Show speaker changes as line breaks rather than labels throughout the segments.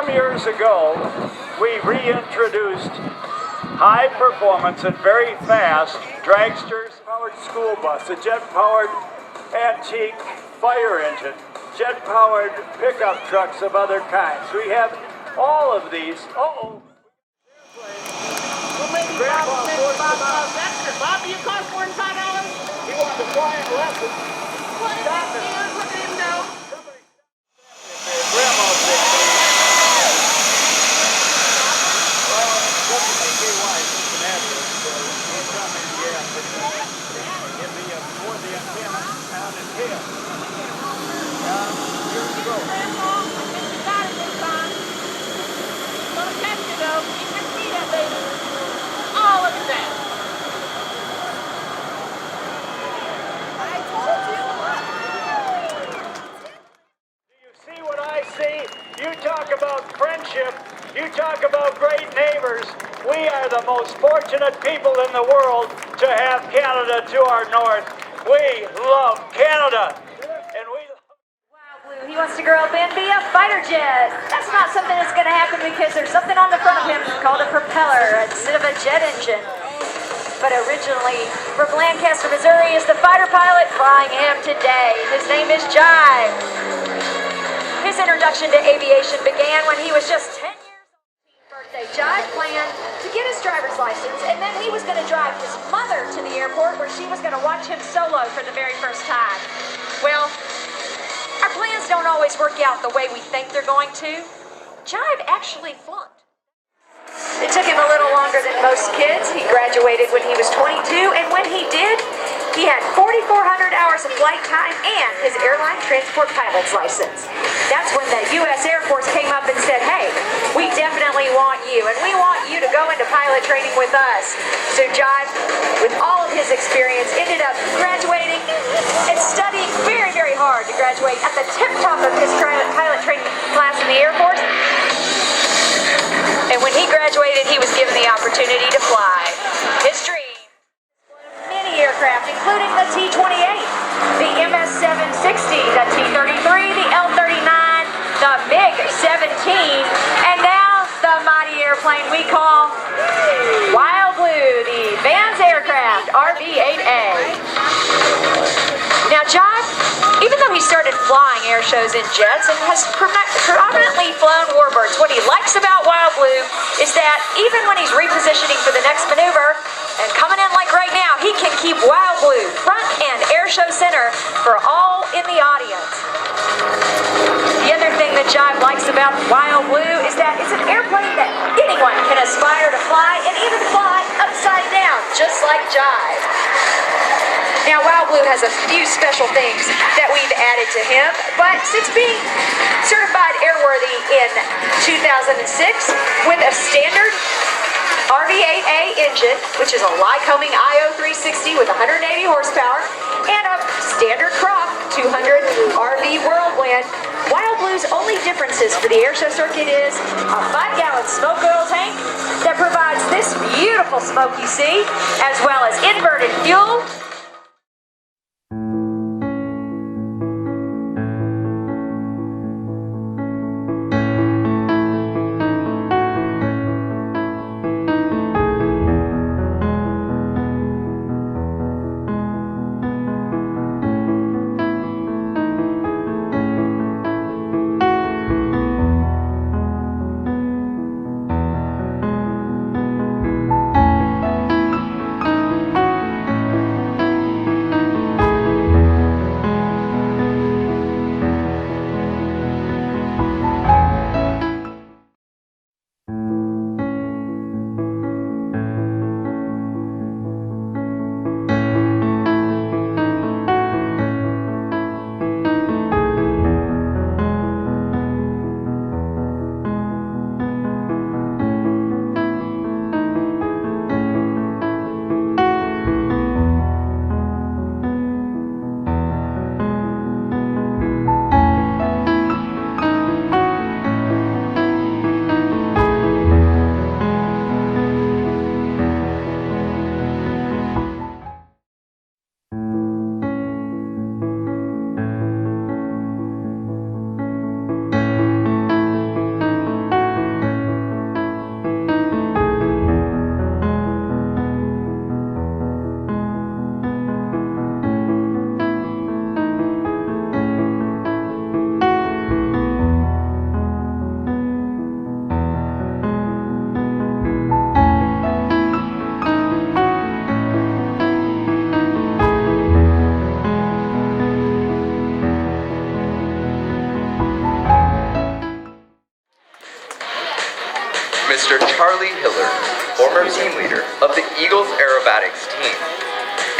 Years ago, we reintroduced high performance and very fast dragsters, powered school bus, a jet-powered antique fire engine, jet-powered pickup trucks of other kinds. We have all of these. Uh-oh.
Well, maybe Bob, you cost more than $5?
He wants a quiet lesson.
What is that, man? Look at him now.
Grandma's big baby. Well, WCKY is Cincinnati, so he's from Indiana, but he'll be toward the antenna out in here. Here we go.
Grandma, it's got it this time. Gonna catch you, though. You can see that, baby. Oh, look at that. I told you.
Do you see what I see? You talk about friendship. You talk about great neighbors. We are the most fortunate people in the world to have Canada to our north. We love Canada. And we
Wild Blue, he wants to grow up and be a fighter jet. That's not something that's going to happen because there's something on the front of him called a propeller instead of a jet engine. But originally, from Lancaster, Missouri, is the fighter pilot flying him today. His name is Jive. His introduction to aviation began when he was just 10 years old. Birthday, Jive planned to get his driver's license, and then he was going to drive his mother to the airport where she was going to watch him solo for the very first time. Well, our plans don't always work out the way we think they're going to. Jive actually flunked. It took him a little longer than most kids. He graduated when he was 22, and when he did, he had 4,400 hours of flight time and his airline transport pilot's license. That's when the U.S. Air Force came up and said, hey, we definitely want you, and we want you to go into pilot training with us. So Jive, with all of his experience, ended up graduating and studying very, very hard to graduate at the tip-top of his pilot training class in the Air Force. And when he graduated, he was given the opportunity to fly. His dream. Many aircraft, including the T-28, the MS-760, the T-33, the L-39, the MiG-17, and now the mighty airplane we call Wild Blue, the Vans Aircraft RV-8A. Now, Jive, even though he started flying air shows in jets and has predominantly flown warbirds, what he likes about Wild Blue is that even when he's repositioning for the next maneuver, and coming in like right now, he can keep Wild Blue front and air show center for all in the audience. The other thing that Jive likes about Wild Blue is that it's an airplane that anyone can aspire to fly and even fly upside down, just like Jive. Now, Wild Blue has a few special things that we've added to him, but since being certified airworthy in 2006 with a standard RV-8A engine, which is a Lycoming IO 360 with 180 horsepower, and a standard Croc 200 RV Whirlwind, Wild Blue's only differences for the airshow circuit is a 5-gallon smoke oil tank that provides this beautiful smoke you see, as well as inverted fuel.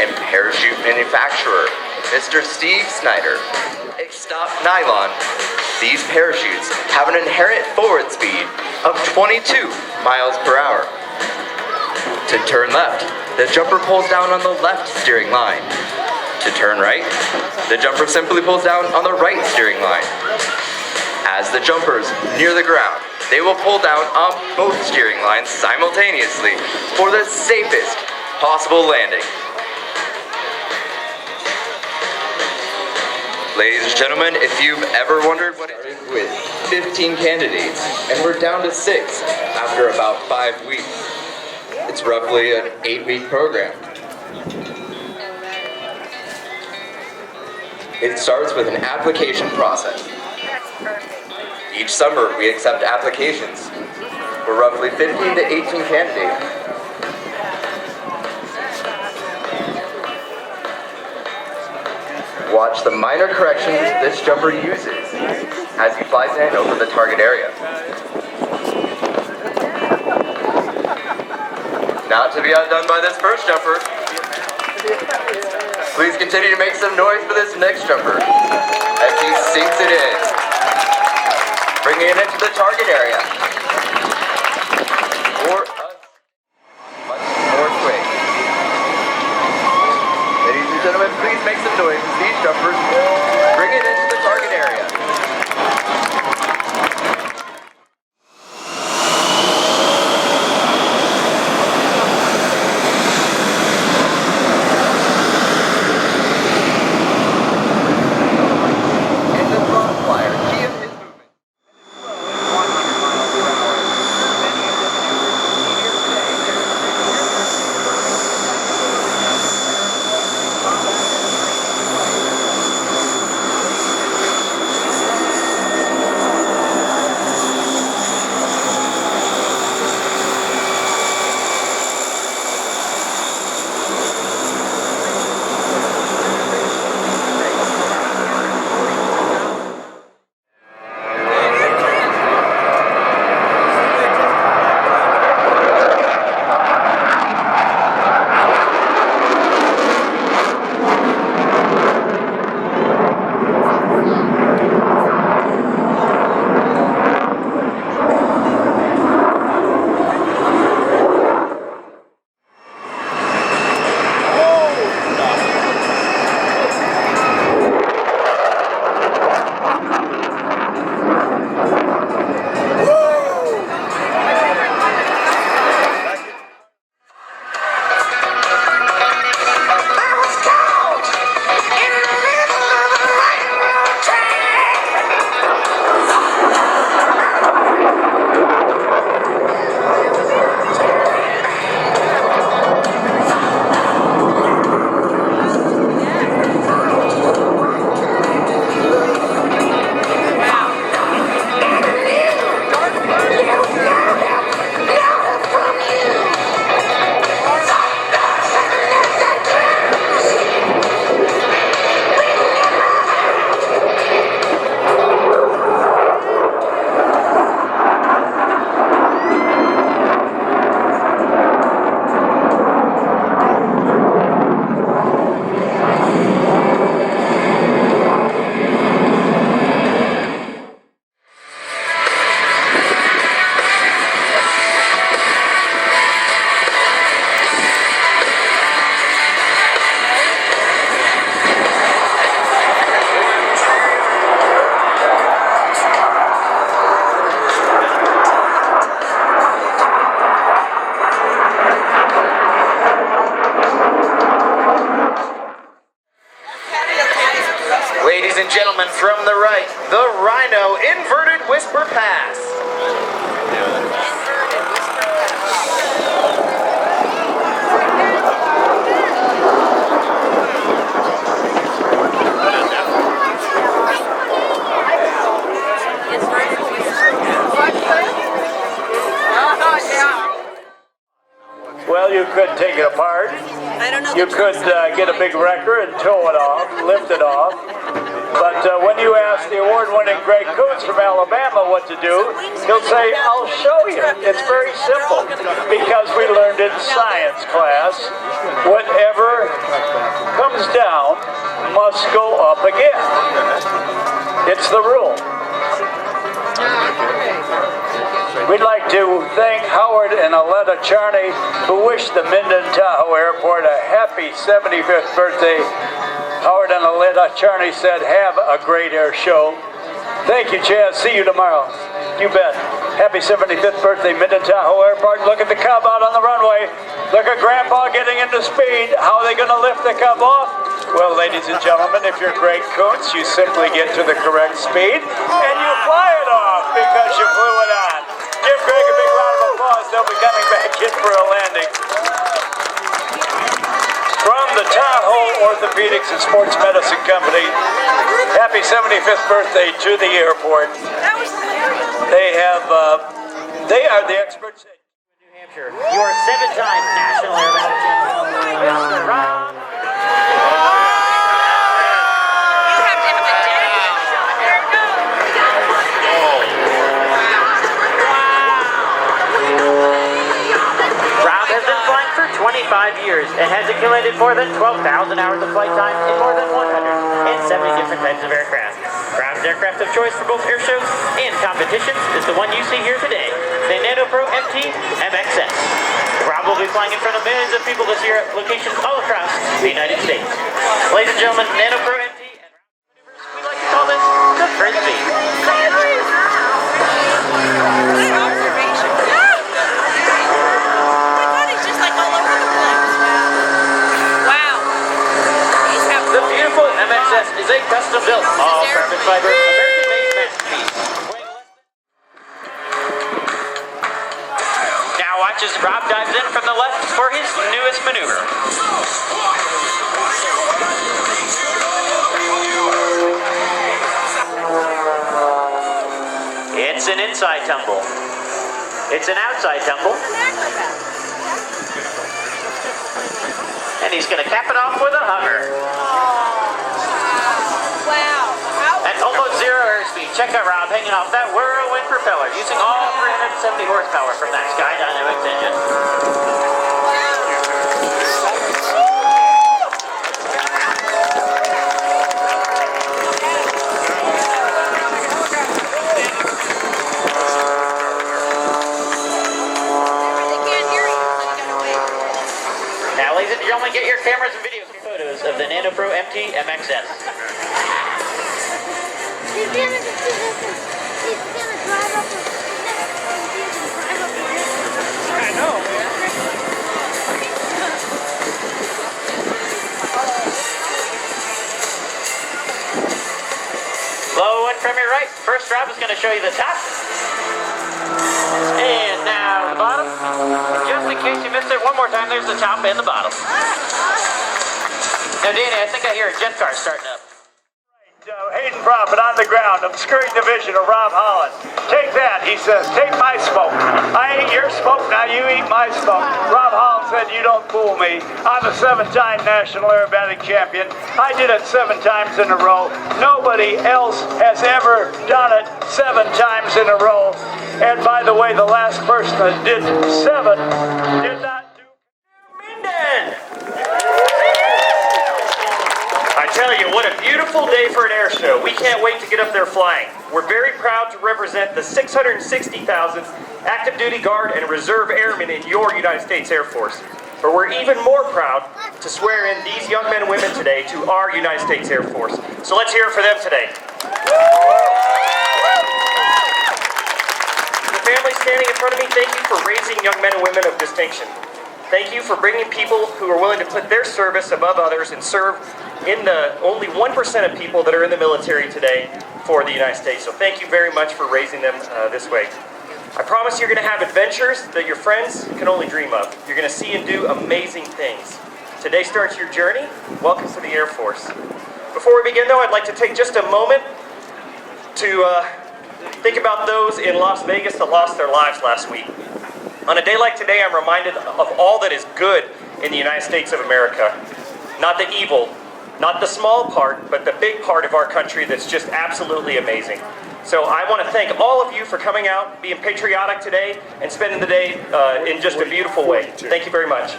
and parachute manufacturer, Mr. Steve Snyder. Stop nylon. These parachutes have an inherent forward speed of 22 miles per hour. To turn left, the jumper pulls down on the left steering line. To turn right, the jumper simply pulls down on the right steering line. As the jumpers near the ground, they will pull down on both steering lines simultaneously for the safest possible landing. Ladies and gentlemen, if you've ever wondered what it is with 15 candidates, and we're down to 6 after about 5 weeks. It's roughly an 8-week program. It starts with an application process. Each summer, we accept applications for roughly 15 to 18 candidates. Watch the minor corrections this jumper uses as he flies in over the target area. Not to be outdone by this first jumper. Please continue to make some noise for this next jumper as he sinks it in, bringing it into the target area. For us, much more quick. Ladies and gentlemen, please make some noise as these jumpers bring it into the target area. Ladies and gentlemen, from the right, the Rhino Inverted Whisper Pass.
Well, you could take it apart.
I don't know.
You could get a big wrecker and tow it off, lift it off, But when you ask the award-winning Greg Coots from Alabama what to do, he'll say, I'll show you. It's very simple. Because we learned in science class, whatever comes down must go up again. It's the rule. We'd like to thank Howard and Aletta Charney, who wished the Minden-Tahoe Airport a happy 75th birthday. Howard and Aletta Charney said, have a great air show. Thank you, Chaz. See you tomorrow. You bet. Happy 75th birthday, Minden-Tahoe Airport. Look at the Cub out on the runway. Look at Grandpa getting into speed. How are they going to lift the Cub off? Well, ladies and gentlemen, if you're Greg Coots, you simply get to the correct speed and you fly it off because you flew it on. Give Greg a big round of applause. They'll be coming back in for a landing. From the Tahoe Orthopedics and Sports Medicine Company, happy 75th birthday to the airport. They are the experts.
New Hampshire, your 7-time national airline champion, Mr. Rob.
You have to have a dad. There it goes.
Rob has been flying for 25 years and has accumulated more than 12,000 hours of flight time in more than 170 different types of aircraft. Rob's aircraft of choice for both air shows and competitions is the one you see here today, the NanoPro MT MXS. Rob will be flying in front of millions of people this year at locations all across the United States. Ladies and gentlemen, NanoPro MT and we like to call this the Frisbee. The beautiful MXS is a custom-built, all-carbon fiber, American-made masterpiece. Now watch as Rob dives in from the left for his newest maneuver. It's an inside tumble. It's an outside tumble. And he's going to cap it off with a hover. At almost zero airspeed, check out Rob hanging off that whirlwind propeller using all 370 horsepower from that Skydynamics engine. Now, ladies and gentlemen, get your cameras and videos and photos of the NanoPro MT MXS.
He's gonna drive up the I know, man.
Low and from your right. First Rob is going to show you the top. And now the bottom. Just in case you missed it one more time, there's the top and the bottom. Now, Danny, I think I hear a jet car starting up.
Hayden Prophet on the ground, obscuring the vision of Rob Holland. Take that, he says, take my smoke. I ate your smoke, now you eat my smoke. Rob Holland said, you don't fool me. I'm a 7-time national aerobatic champion. I did it 7 times in a row. Nobody else has ever done it 7 times in a row. And by the way, the last person that did 7 did not do Minden.
I tell you, what a beautiful day for an air show. We can't wait to get up there flying. We're very proud to represent the 660,000 active duty Guard and Reserve Airmen in your United States Air Force. But we're even more proud to swear in these young men and women today to our United States Air Force. So let's hear it for them today. The family standing in front of me, thank you for raising young men and women of distinction. Thank you for bringing people who are willing to put their service above others and serve in the only 1% of people that are in the military today for the United States. So thank you very much for raising them this way. I promise you're going to have adventures that your friends can only dream of. You're going to see and do amazing things. Today starts your journey. Welcome to the Air Force. Before we begin though, I'd like to take just a moment to think about those in Las Vegas that lost their lives last week. On a day like today, I'm reminded of all that is good in the United States of America. Not the evil Not the small part, but the big part of our country that's just absolutely amazing. So I want to thank all of you for coming out, being patriotic today, and spending the day in just a beautiful way. Thank you very much.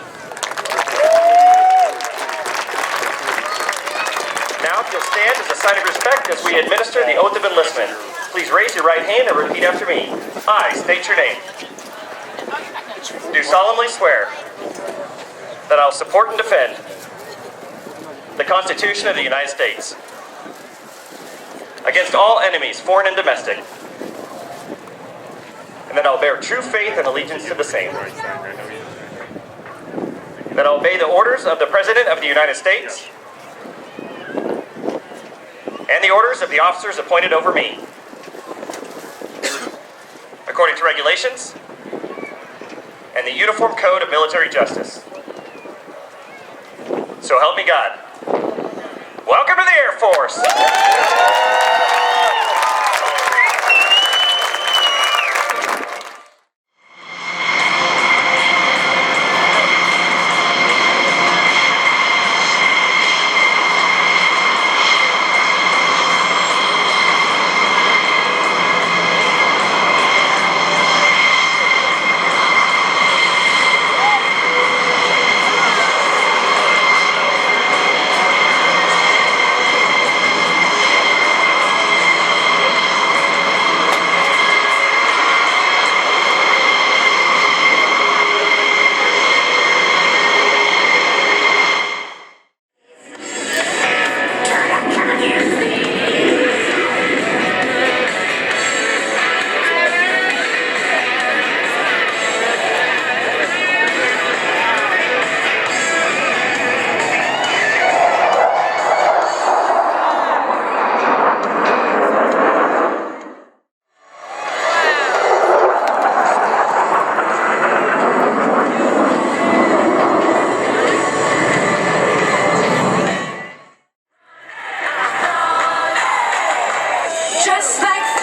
Now, if you'll stand as a sign of respect as we administer the oath of enlistment. Please raise your right hand and repeat after me. I state your name. Do solemnly swear that I'll support and defend the Constitution of the United States against all enemies, foreign and domestic, and that I'll bear true faith and allegiance to the same. That I'll obey the orders of the President of the United States and the orders of the officers appointed over me, according to regulations and the Uniform Code of Military Justice. So help me God. Welcome to the Air Force!
Just like